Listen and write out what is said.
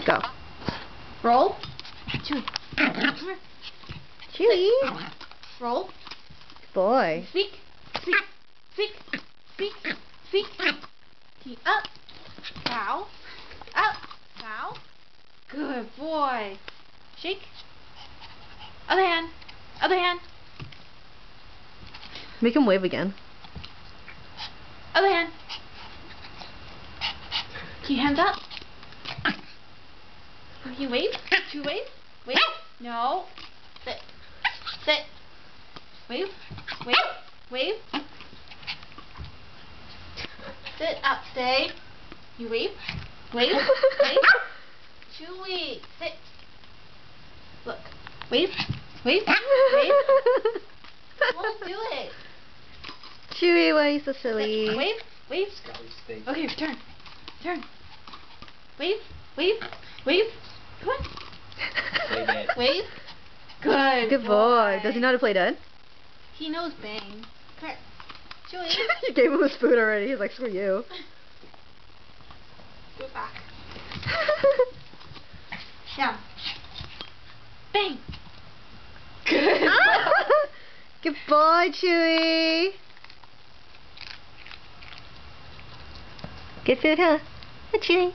Go. Roll. Chewy. Come here. Chewy. Roll. Good boy. Speak. Speak. Speak. Speak. Speak. Keep up. Bow. Up. Bow. Good boy. Shake. Other hand. Other hand. Make him wave again. Other hand. Keep hands up. Can you wave? Two wave? Wave? No. Sit. Sit. Wave. Wave. Wave. Sit up. Stay. You wave. Wave. Wave. Chewy. Sit. Look. Wave. Wave. Wave. Won't do it. Chewy, why are you so silly? Sit. Wave. Wave. Okay, turn. Turn. Wave. Wave. Wave. Come on. Wave. Good. Good boy. Does he know how to play dead? He knows bang. Come here. Chewy. You gave him a spoon already. He's like, screw you. Go back. Down. Bang. Good. Good boy, Chewy. Good food, huh? Chewy.